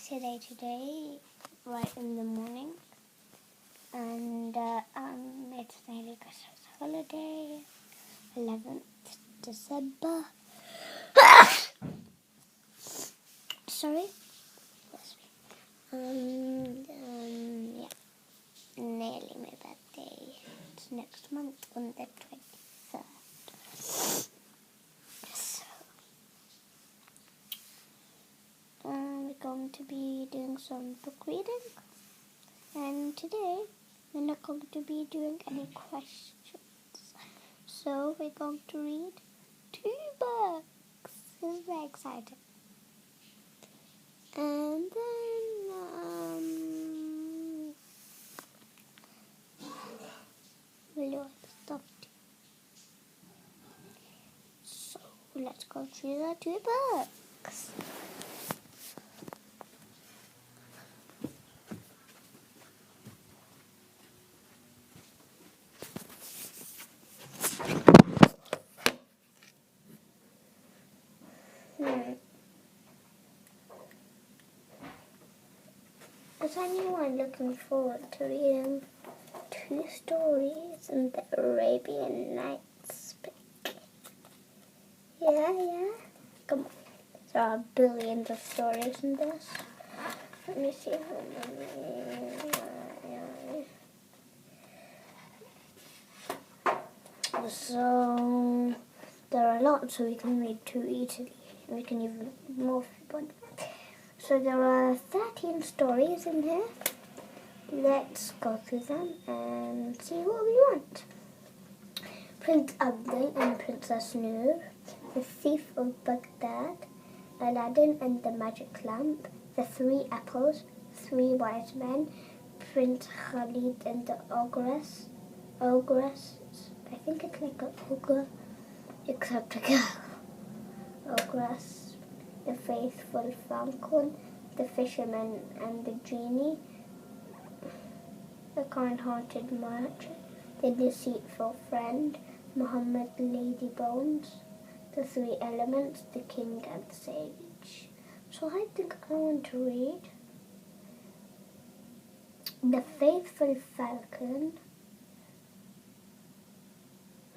today, right in the morning, and it's nearly Christmas holiday, 11th December. Sorry. Yeah, nearly my birthday. It's next month on the 23rd. So, we're going to be doing some book reading, and today we're not going to be doing any questions. So we're going to read 2 books. This is very exciting. And then we'll do other stuff too. So let's go through the 2 books. Is anyone looking forward to reading 2 stories in the Arabian Nights book? Yeah. Come on. There are billions of stories in this. Let me see how many. So there are lots, so we can read 2 easily. We can even more people. So there are 13 stories in here. Let's go through them and see what we want. Prince Abdul and Princess Noor, The Thief of Baghdad, Aladdin and the Magic Lamp, The 3 Apples, 3 Wise Men, Prince Khalid and the Ogress, I think it's like an ogre, except a girl, Ogress, The Faithful Falcon, The Fisherman and the Genie, The Kind-Hearted Merchant, The Deceitful Friend, Muhammad Ladybones, The 3 Elements, The King and the Sage. So I think I want to read The Faithful Falcon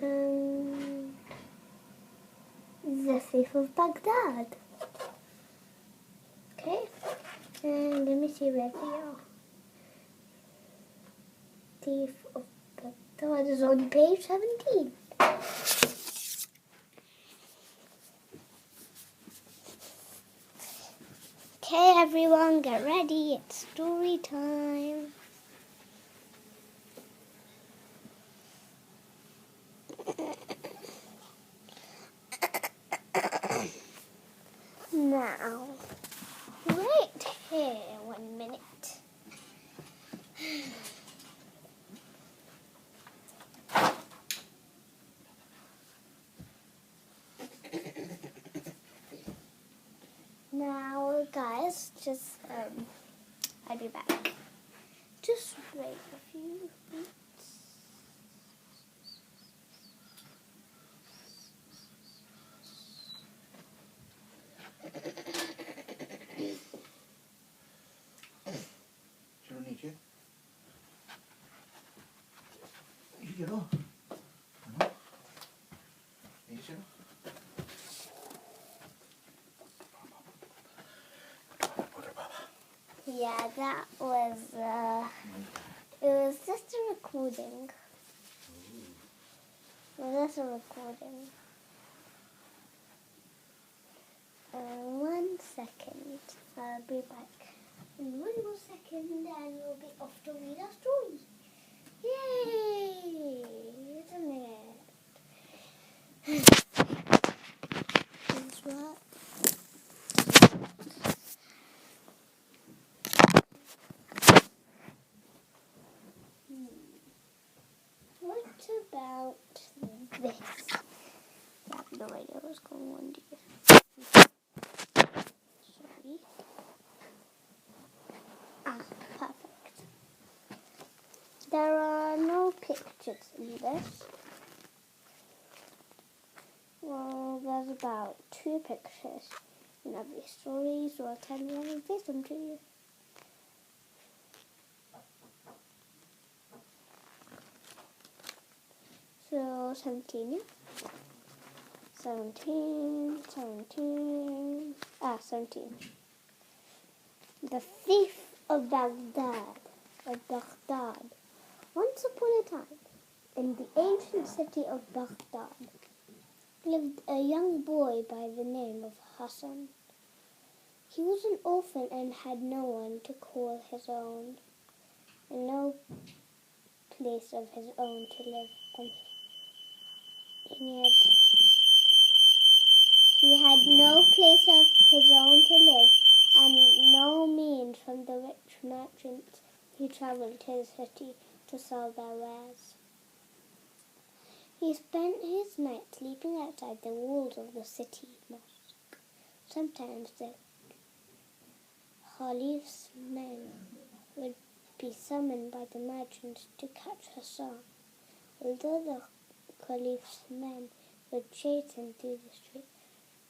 and The Thief of Baghdad. Okay, and let me see where they are. Thief of Baghdad is on page 17. Okay, everyone, get ready. It's story time. Now, right here, 1 minute. Now, guys, just, I'll be back. Just wait a few minutes. I don't need you. You get off. Yeah, that was, it was just a recording. It was just a recording. 1 second. I'll be back in 1 more second and we'll be off to read our story. Yay! Isn't it? That's right. What about this? I have no idea what's going on here. Sorry. Perfect. There are no pictures in this. Well, there's about 2 pictures in and every story, so I'll tell you and read them to you. So 17, yeah? 17. 17. The Thief of Baghdad. Once upon a time, in the ancient city of Baghdad, lived a young boy by the name of Hassan. He was an orphan and had no one to call his own, and no place of his own to live. And he had no place of his own to live, and no means from the rich merchants who travelled to the city to sell their wares. He spent his night sleeping outside the walls of the city mosque. Sometimes the Caliph's men would be summoned by the merchants to catch Hassan. Although the Caliph's men would chase him through the street,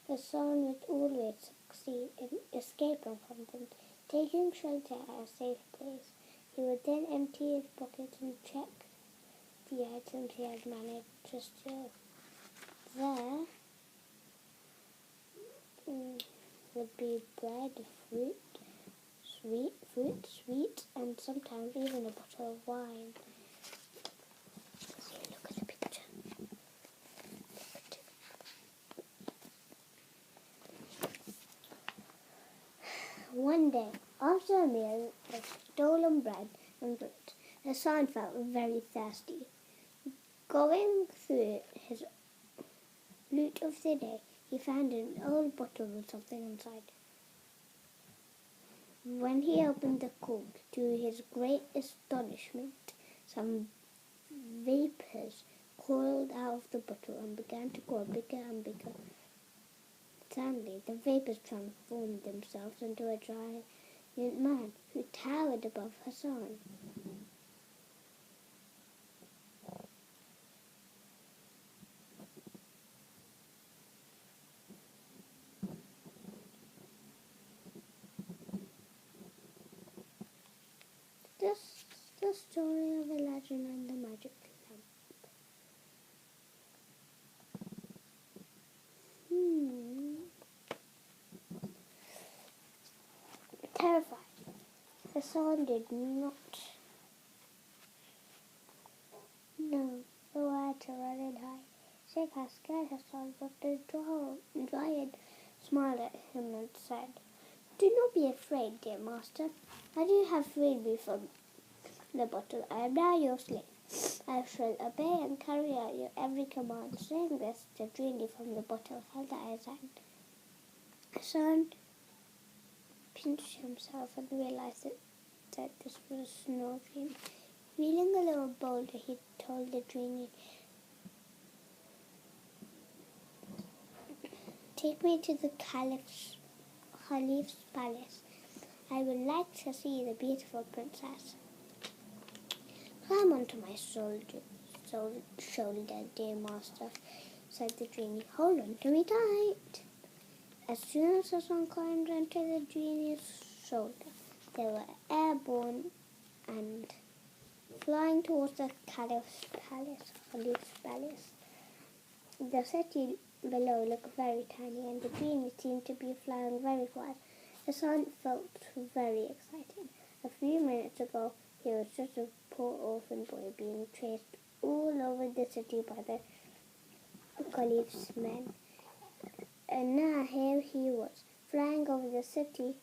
Hassan would always succeed in escaping from them, taking shelter at a safe place. He would then empty his pockets and check the items he had managed to steal. There would be bread, sweets, and sometimes even a bottle of wine. See, look at the picture. One day, after a meal of stolen bread and fruit, Hassan felt very thirsty. Going through his loot of the day, he found an old bottle with something inside. When he opened the cork, to his great astonishment, some vapors coiled out of the bottle and began to grow bigger and bigger. Suddenly, the vapors transformed themselves into a giant man who towered above Hassan. This is the story of a legend and the magic lamp. Terrified, Hassan did not know where to run and hide. Seeing how scared Hassan was, the Dryad smiled at him and said, "Do not be afraid, dear master. As you have freed me from the bottle, I am now your slave. I shall obey and carry out your every command." Saying this, the genie from the bottle held out his hand. Hassan pinched himself and realized that this was no dream. Feeling a little bolder, he told the genie, "Take me to the Caliph's palace. I would like to see the beautiful princess." "Climb onto my shoulder, dear master," said the genie. "Hold on to me tight." As soon as Hassan climbed onto the genie's shoulder, they were airborne and flying towards the Caliph's palace. The city below looked very tiny, and the genie seemed to be flying very fast. Hassan felt very excited. A few minutes ago, he was just a poor orphan boy being chased all over the city by the Caliph's men. And now here he was, flying over the city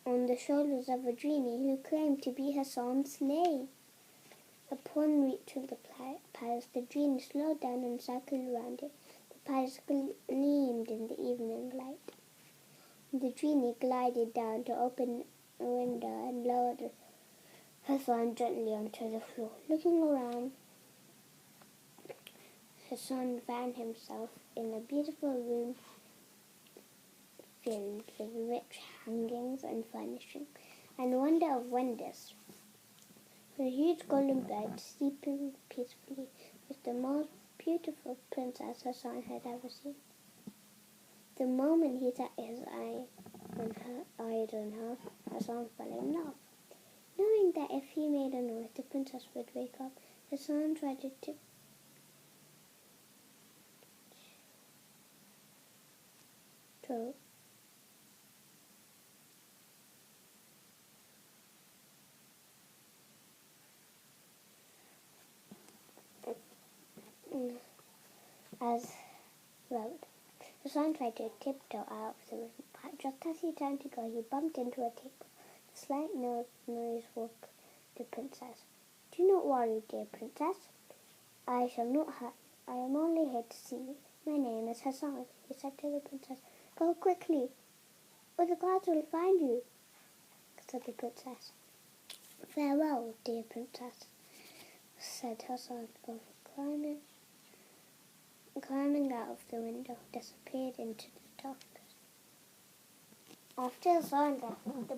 on the shoulders of a genie who claimed to be Hassan's slave. Upon reaching the palace, the genie slowed down and circled around it. The palace gleamed in the evening light. The genie glided down to open a window and lowered Hassan gently onto the floor. Looking around, Hassan found himself in a beautiful room filled with rich hangings and furnishing, and wonder of wonders, a huge golden bed sleeping peacefully was the most beautiful princess Hassan had ever seen. The moment he set his eyes on her, Hassan fell in love. Knowing that if he made a noise, the princess would wake up, Hassan tried to tiptoe as road. Hassan tried to tiptoe out of the room, but just as he turned to go, he bumped into a table. The slight noise woke the princess. Do not worry, dear princess. I shall not hurt you. I am only here to see you. My name is Hassan, he said to the princess. Go quickly, or the guards will find you, said the princess. Farewell, dear princess, said Hassan, climbing out of the window, disappeared into the darkness. After Hassan left, the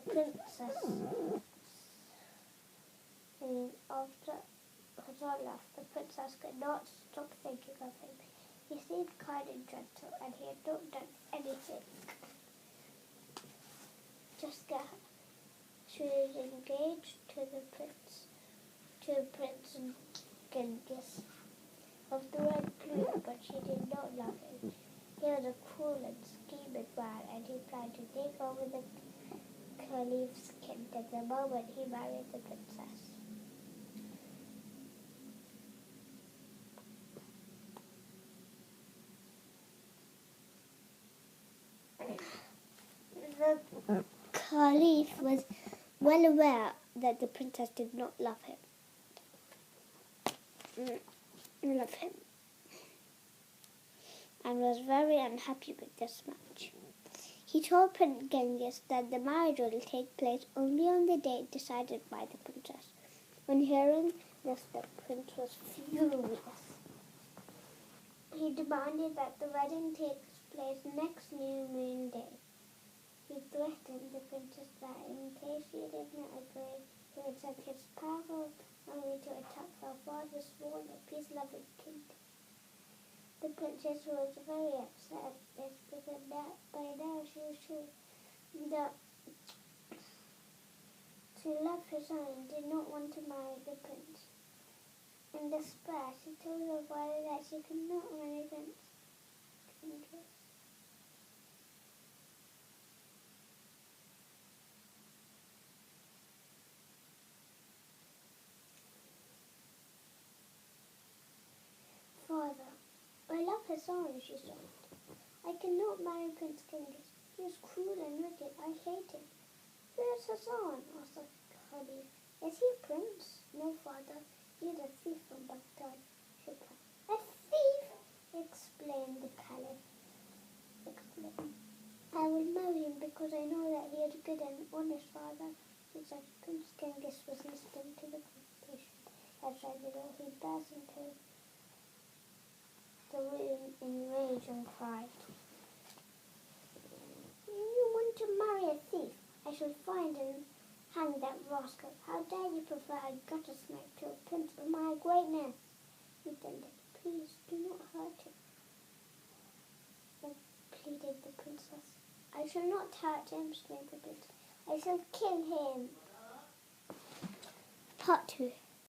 princess could not stop thinking of him. He seemed kind and gentle, and he had not done anything. Just that she was engaged to Prince Genghis of the Red Plume, but she did not love him. He was a cruel and scheming man, and he planned to take over the Caliph's kingdom the moment he married the princess. The Caliph was well aware that the princess did not love him, and was very unhappy with this match. He told Prince Genghis that the marriage would take place only on the date decided by the princess. On hearing this, the prince was furious. He demanded that the wedding takes place next new moon day. He threatened the princess that in case she did not agree, he would send his powerful army to attack her father's small and peace-loving kingdom. The princess was very upset at this because by now she was sure that she loved Hassan and did not want to marry the prince. In despair, she told her father that she could not marry Prince Genghis. Father, I love Hassan, she sobbed. I cannot marry Prince Genghis. He is cruel and wicked. I hate him. Who is Hassan? Asked the Caliph. Is he a prince? No, father. He is a thief from Baghdad. A thief? Explained the Caliph. I will marry him because I know that he is good and honest, father, she said. Prince Genghis was listening to the conversation. Outside the door, he burst into the room in rage and cried, You want to marry a thief? I shall find and hang that rascal. How dare you prefer a gutter snipe to a prince of my greatness? He thundered. Please do not hurt him, pleaded the princess. I shall not hurt him, screamed the princess. I shall kill him. Part 2.